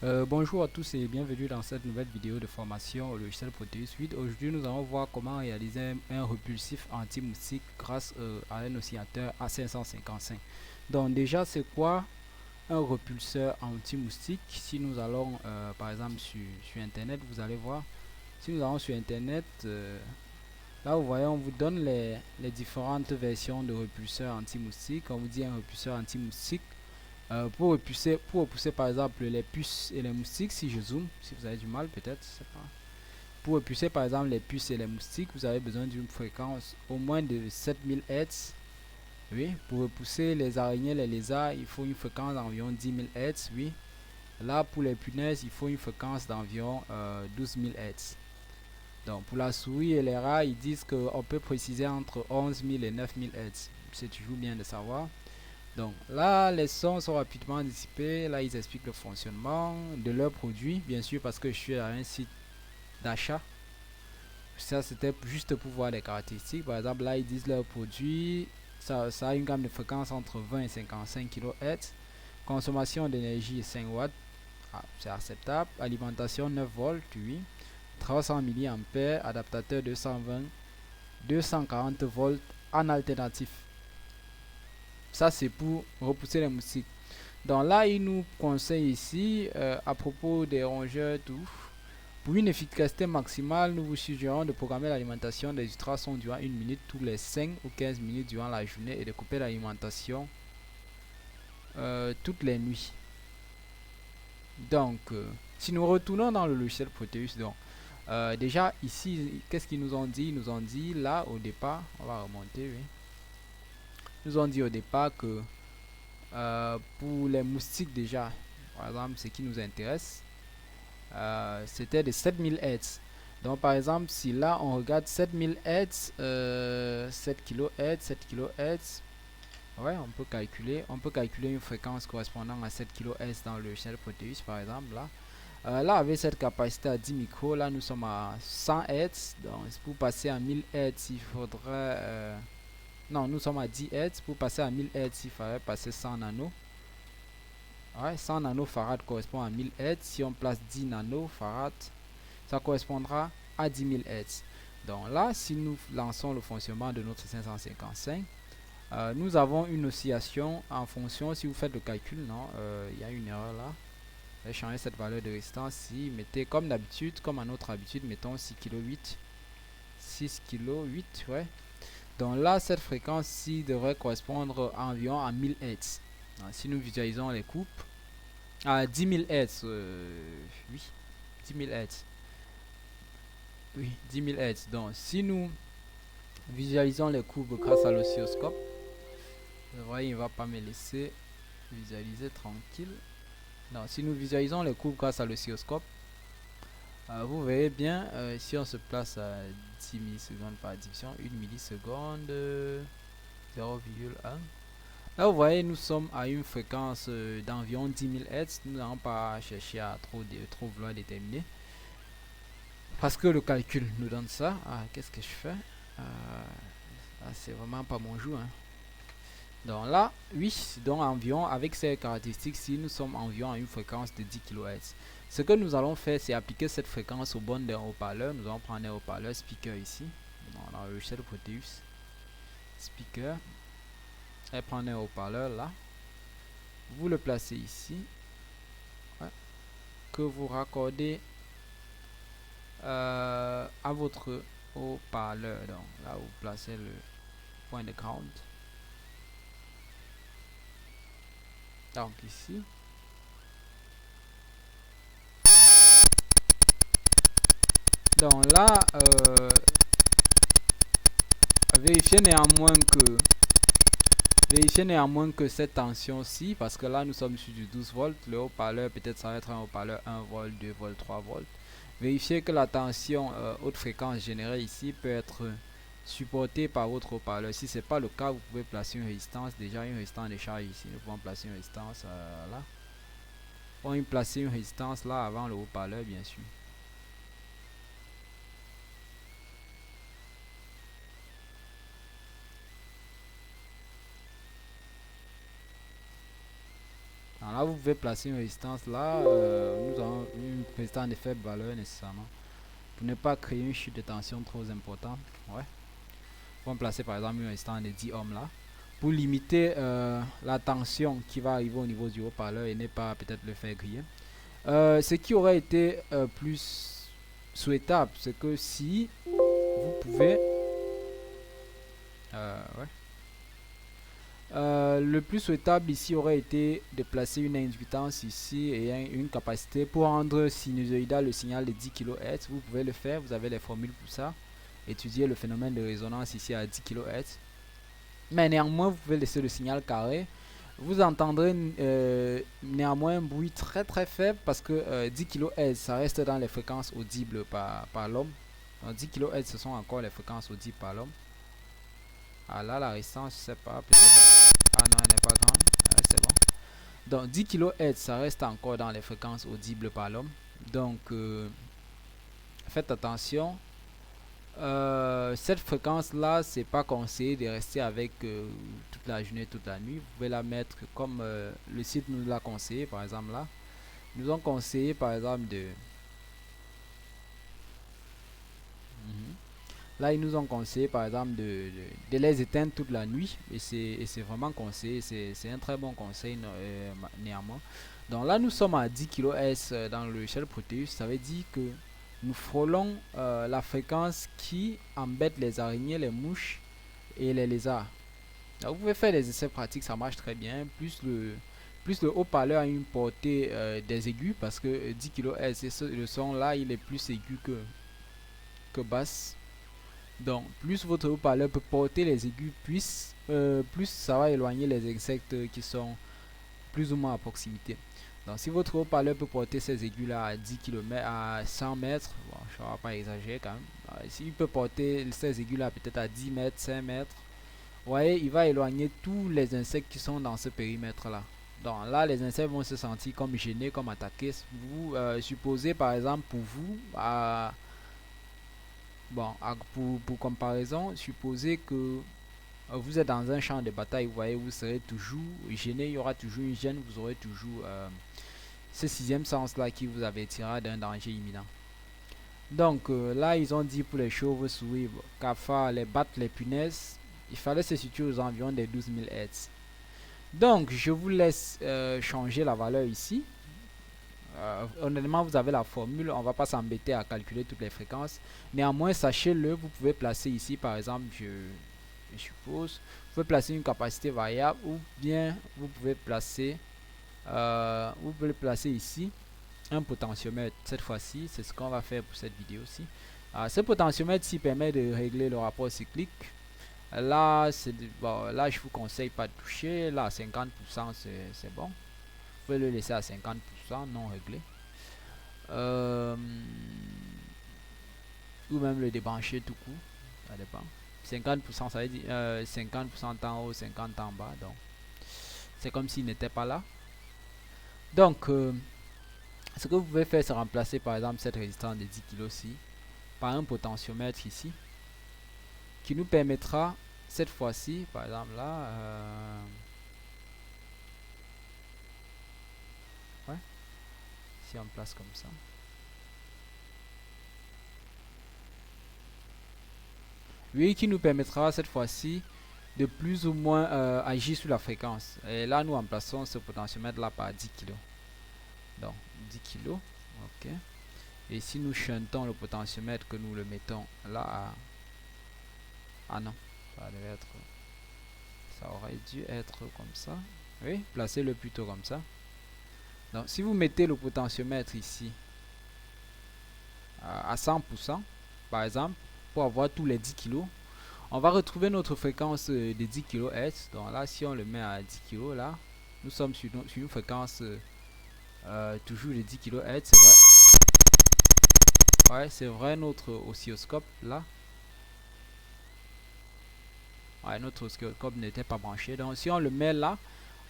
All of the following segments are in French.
Bonjour à tous et bienvenue dans cette nouvelle vidéo de formation au logiciel Proteus 8. Aujourd'hui, nous allons voir comment réaliser un repulsif anti-moustique grâce à un oscillateur A555. Donc déjà, c'est quoi un repulseur anti-moustique? Si nous allons par exemple sur Internet, vous allez voir. Si nous allons sur Internet, là vous voyez, on vous donne les différentes versions de repulseurs anti-moustique. On vous dit un repulseur anti-moustique. Pour repousser par exemple les puces et les moustiques, si je zoome, si vous avez du mal peut-être, je sais pas. Pour repousser par exemple les puces et les moustiques, vous avez besoin d'une fréquence au moins de 7000 Hz. Oui, pour repousser les araignées, les lézards, il faut une fréquence d'environ 10 000 Hz. Oui, là pour les punaises, il faut une fréquence d'environ 12 000 Hz. Donc pour la souris et les rats, ils disent qu'on peut préciser entre 11 000 et 9 000 Hz. C'est toujours bien de savoir. Donc là, les sons sont rapidement dissipés. Là, ils expliquent le fonctionnement de leurs produits, bien sûr, parce que je suis à un site d'achat. Ça, c'était juste pour voir les caractéristiques. Par exemple, là, ils disent leurs produits. Ça a une gamme de fréquences entre 20 et 55 kHz. Consommation d'énergie 5 watts. Ah, c'est acceptable. Alimentation 9 volts, oui. 300 mA. Adaptateur 220. 240 volts en alternatif. Ça, c'est pour repousser les moustiques. Donc là, il nous conseille ici, à propos des rongeurs, tout. Pour une efficacité maximale, nous vous suggérons de programmer l'alimentation des ultrasons durant 1 minute tous les 5 ou 15 minutes durant la journée et de couper l'alimentation toutes les nuits. Donc, si nous retournons dans le logiciel Proteus, donc, déjà ici, qu'est-ce qu'ils nous ont dit? Ils nous ont dit là au départ, on va remonter, oui. Ils nous ont dit au départ que pour les moustiques déjà, par exemple, ce qui nous intéresse, c'était de 7000 Hz. Donc par exemple, si là on regarde 7000 Hz, 7 kHz, 7 kHz, ouais, on peut calculer une fréquence correspondant à 7 kHz dans le shell Proteus par exemple là. Là avec cette capacité à 10 micros, là nous sommes à 100 Hz. Donc pour passer à 1000 Hz, il faudrait non, nous sommes à 10 Hz. Pour passer à 1000 Hz, il faudrait passer 100 nano. Ouais, 100 nanofarad correspond à 1000 Hz. Si on place 10 nanofarad, ça correspondra à 10 000 Hz. Donc là, si nous lançons le fonctionnement de notre 555, nous avons une oscillation en fonction, si vous faites le calcul, non, il y a une erreur là. Je vais changer cette valeur de résistance ici. Mettez comme d'habitude, comme à notre habitude, mettons 6 kg 8. 6 kg 8, ouais. Donc là, cette fréquence-ci devrait correspondre environ à 1000 Hz. Donc, si nous visualisons les coupes, à 10 000 Hz, oui, 10 000 Hz. Oui, 10 000 Hz. Donc, si nous visualisons les courbes grâce à l'oscilloscope, vous voyez, il ne va pas me laisser visualiser tranquille. Donc, si nous visualisons les courbes grâce à l'oscilloscope, vous verrez bien, si on se place à 10 millisecondes par division, 1 milliseconde, 0,1. Là, vous voyez, nous sommes à une fréquence d'environ 10 000 Hz. Nous n'allons pas chercher à trop vouloir déterminer. Parce que le calcul nous donne ça. Ah, qu'est-ce que je fais? C'est vraiment pas mon jour. Hein. Donc là, oui, donc environ, avec ces caractéristiques-ci, nous sommes environ à une fréquence de 10 kHz. Ce que nous allons faire, c'est appliquer cette fréquence au bon d'un haut-parleur. Nous allons prendre un haut-parleur speaker ici, dans le logiciel Proteus. Speaker. Et prendre un haut-parleur là. Vous le placez ici. Ouais. Que vous raccordez à votre haut-parleur. Donc là, vous placez le point de ground. Donc ici. Donc là, vérifiez néanmoins que cette tension-ci, parce que là nous sommes sur du 12 volts, le haut-parleur peut-être ça va être un haut-parleur 1 volt, 2 volts, 3 volts. Vérifiez que la tension haute fréquence générée ici peut être supportée par votre haut-parleur. Si ce n'est pas le cas, vous pouvez placer une résistance, déjà une résistance de charge ici. Nous pouvons placer une résistance là. On peut placer une résistance là avant le haut-parleur bien sûr. Alors là, vous pouvez placer une résistance là. Nous avons une résistance de faible valeur nécessairement. Pour ne pas créer une chute de tension trop importante. Ouais. On va placer par exemple une résistance de 10 ohms là. Pour limiter la tension qui va arriver au niveau du haut-parleur et ne pas peut-être le faire griller. Ce qui aurait été plus souhaitable, c'est que si vous pouvez... ouais. Le plus souhaitable ici aurait été de placer une inductance ici et une capacité pour rendre sinusoïdal le signal de 10 kHz. Vous pouvez le faire, vous avez les formules pour ça. Étudier le phénomène de résonance ici à 10 kHz. Mais néanmoins, vous pouvez laisser le signal carré. Vous entendrez néanmoins un bruit très très faible parce que 10 kHz ça reste dans les fréquences audibles par l'homme. 10 kHz ce sont encore les fréquences audibles par l'homme. Ah là, la résistance, je sais pas, peut-être. Ah non, elle n'est pas grande. Ah, c'est bon. Donc 10 kHz ça reste encore dans les fréquences audibles par l'homme. Donc faites attention. Cette fréquence là, c'est pas conseillé de rester avec toute la journée, toute la nuit. Vous pouvez la mettre comme le site nous l'a conseillé, par exemple là. Ils nous ont conseillé par exemple de... Là, ils nous ont conseillé par exemple de les éteindre toute la nuit. Et c'est vraiment conseillé. C'est un très bon conseil néanmoins. Donc là, nous sommes à 10 kHz dans le logiciel Proteus. Ça veut dire que nous frôlons la fréquence qui embête les araignées, les mouches et les lézards. Donc, vous pouvez faire des essais pratiques, ça marche très bien. Plus le haut-parleur a une portée des aigus, parce que 10 kHz, le son là, il est plus aigu que basse. Donc, plus votre haut-parleur peut porter les aigus, plus ça va éloigner les insectes qui sont plus ou moins à proximité. Donc, si votre haut-parleur peut porter ces aigus là à 10 km, à 100 mètres, bon, je ne vais pas exagérer quand même. S'il peut porter ces aigus là peut-être à 10 mètres, 5 mètres, vous voyez, il va éloigner tous les insectes qui sont dans ce périmètre là. Donc là, les insectes vont se sentir comme gênés, comme attaqués. Vous supposez par exemple pour vous, pour comparaison, supposez que vous êtes dans un champ de bataille, vous voyez, vous serez toujours gêné, il y aura toujours une gêne, vous aurez toujours ce sixième sens là qui vous avertira d'un danger imminent. Donc là, ils ont dit pour les chauves-souris, cafards, les battes, les punaises, il fallait se situer aux environs des 12 000 Hz. Donc, je vous laisse changer la valeur ici. Honnêtement, vous avez la formule, on va pas s'embêter à calculer toutes les fréquences. Néanmoins, sachez-le, vous pouvez placer ici, par exemple, je suppose, vous pouvez placer une capacité variable ou bien vous pouvez placer ici un potentiomètre. Cette fois-ci, c'est ce qu'on va faire pour cette vidéo-ci. Ce potentiomètre-ci permet de régler le rapport cyclique. Là, là, je vous conseille pas de toucher. Là, 50%, c'est bon. Vous pouvez le laisser à 50%, non réglé. Ou même le débrancher tout court. Ça dépend. 50%, ça veut dire 50% en haut, 50% en bas. Donc, c'est comme s'il n'était pas là. Donc, ce que vous pouvez faire, c'est remplacer par exemple cette résistance de 10 kg ci par un potentiomètre ici qui nous permettra cette fois-ci, par exemple là, ouais, si on place comme ça, oui, qui nous permettra cette fois-ci de plus ou moins agir sur la fréquence. Et là, nous remplaçons ce potentiomètre là par 10 kg. Donc 10 kg, ok. Et si nous chantons le potentiomètre, que nous le mettons là à... Ah non, ça aurait dû être comme ça. Oui, placez-le plutôt comme ça. Donc si vous mettez le potentiomètre ici à 100%, par exemple, pour avoir tous les 10 kg, on va retrouver notre fréquence de 10 kHz. Donc là, si on le met à 10 kg, là, nous sommes sur une fréquence toujours de 10 kHz, c'est vrai. Ouais, c'est vrai, notre oscilloscope là. Ouais, notre oscilloscope n'était pas branché. Donc si on le met là,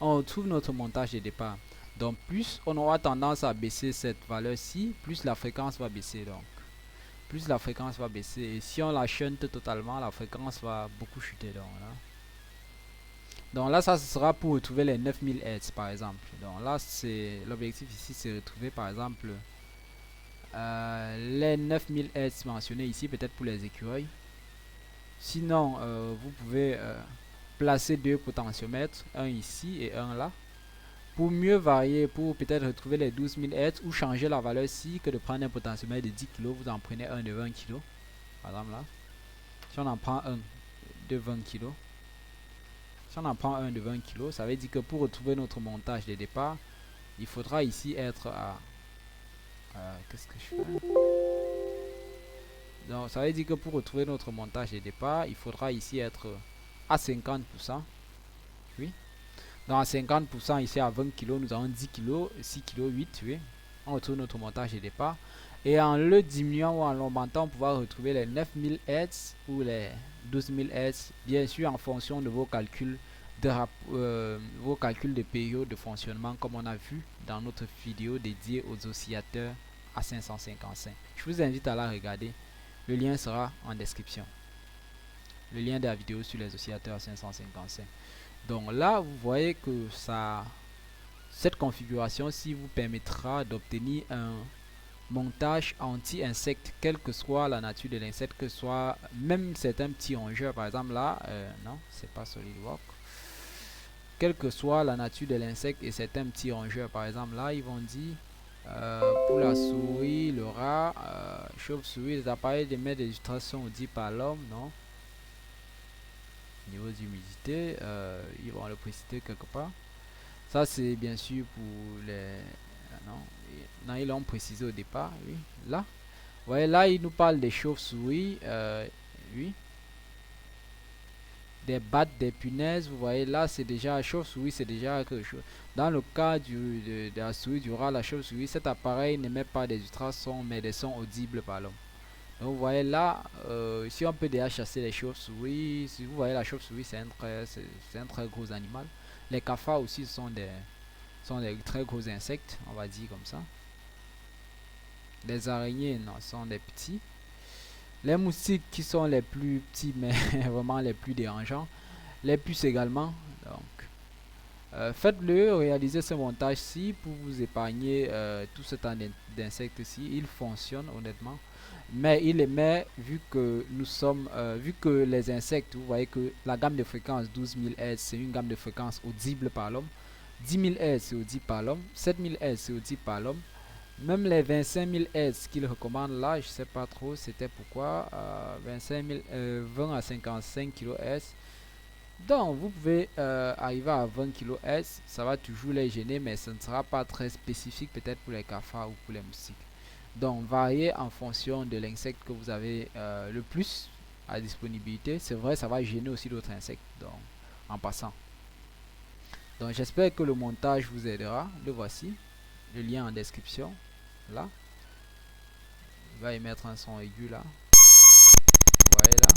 on retrouve notre montage de départ. Donc plus on aura tendance à baisser cette valeur-ci, plus la fréquence va baisser. Donc plus la fréquence va baisser. Et si on la shunte totalement, la fréquence va beaucoup chuter. Donc là. Donc là, ça sera pour retrouver les 9000 Hz par exemple. Donc là, c'est l'objectif ici, c'est retrouver par exemple les 9000 Hz mentionnés ici, peut-être pour les écureuils. Sinon, vous pouvez placer deux potentiomètres, un ici et un là, pour mieux varier, pour peut-être retrouver les 12000 Hz ou changer la valeur ici que de prendre un potentiomètre de 10 kg. Vous en prenez un de 20 kg, par exemple là. Si on en prend un de 20 kg, si on en prend un de 20 kg, ça veut dire que pour retrouver notre montage de départ, il faudra ici être à... qu'est-ce que je fais? Donc ça veut dire que pour retrouver notre montage de départ, il faudra ici être à 50%. Oui. Donc à 50%, ici à 20 kg, nous avons 10 kg, 6 kg, 8. Oui. On retrouve notre montage de départ. Et en le diminuant ou en l'augmentant, on pourra retrouver les 9000 Hz ou les 12000 Hz, bien sûr en fonction de vos calculs de période de fonctionnement, comme on a vu dans notre vidéo dédiée aux oscillateurs A555. Je vous invite à la regarder. Le lien sera en description. Le lien de la vidéo sur les oscillateurs A555. Donc là, vous voyez que cette configuration-ci vous permettra d'obtenir un montage anti-insecte, quelle que soit la nature de l'insecte, que ce soit même certains petits rongeurs, par exemple là, non, c'est pas SolidWorks. Quelle que soit la nature de l'insecte et certains petits rongeurs, par exemple là, ils vont dire pour la souris, le rat, chauve-souris, les appareils de mettre des illustrations dit par l'homme, non. Niveau d'humidité, ils vont le préciser quelque part. Ça c'est bien sûr pour les... non, ils l'ont précisé au départ, oui. Là, vous voyez, là il nous parle des chauves-souris, oui. Des battes, des punaises, vous voyez là c'est déjà chauve-souris, c'est déjà quelque chose. Dans le cas de la souris, du rat, la chauve-souris, cet appareil n'émet pas des ultrasons mais des sons audibles par l'homme. Donc vous voyez là, si on peut déjà chasser les chauves-souris, si vous voyez la chauve-souris c'est un très gros animal. Les cafards aussi sont des très gros insectes, on va dire comme ça. Les araignées, non, sont des petits. Les moustiques qui sont les plus petits mais vraiment les plus dérangeants. Les puces également. Donc faites-le, réalisez ce montage-ci pour vous épargner tout ce temps d'insectes-ci. Il fonctionne honnêtement. Mais il émet, vu que nous sommes, vu que les insectes, vous voyez que la gamme de fréquence 12000 Hz c'est une gamme de fréquence audible par l'homme, 10 000 Hz c'est audible par l'homme, 7000 Hz c'est audible par l'homme, même les 25 000 Hz qu'il recommande là, je sais pas trop c'était pourquoi, 20 à 55 kHz. Donc vous pouvez arriver à 20 kHz, ça va toujours les gêner mais ce ne sera pas très spécifique peut-être pour les cafards ou pour les moustiques. Donc variez en fonction de l'insecte que vous avez le plus à disponibilité. C'est vrai, ça va gêner aussi d'autres insectes, donc en passant. Donc j'espère que le montage vous aidera. Le voici, le lien en description là. Il va y mettre un son aigu là, vous voyez là.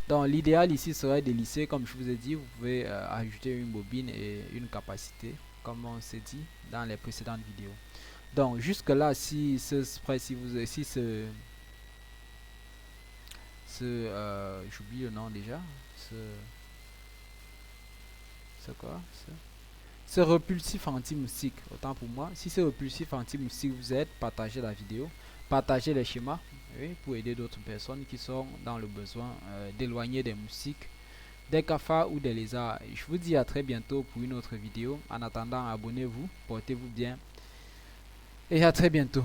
Donc l'idéal ici serait de lisser, comme je vous ai dit. Vous pouvez ajouter une bobine et une capacité comme on s'est dit dans les précédentes vidéos. Donc jusque là, si ce spread, si j'oublie le nom déjà, quoi, ce repulsif anti-moustique, autant pour moi. Si ce repulsif anti-moustique vous aide, partagez la vidéo, partagez les schémas, oui, pour aider d'autres personnes qui sont dans le besoin d'éloigner des moustiques, des cafards ou des lézards. Je vous dis à très bientôt pour une autre vidéo. En attendant, abonnez-vous, portez-vous bien et à très bientôt.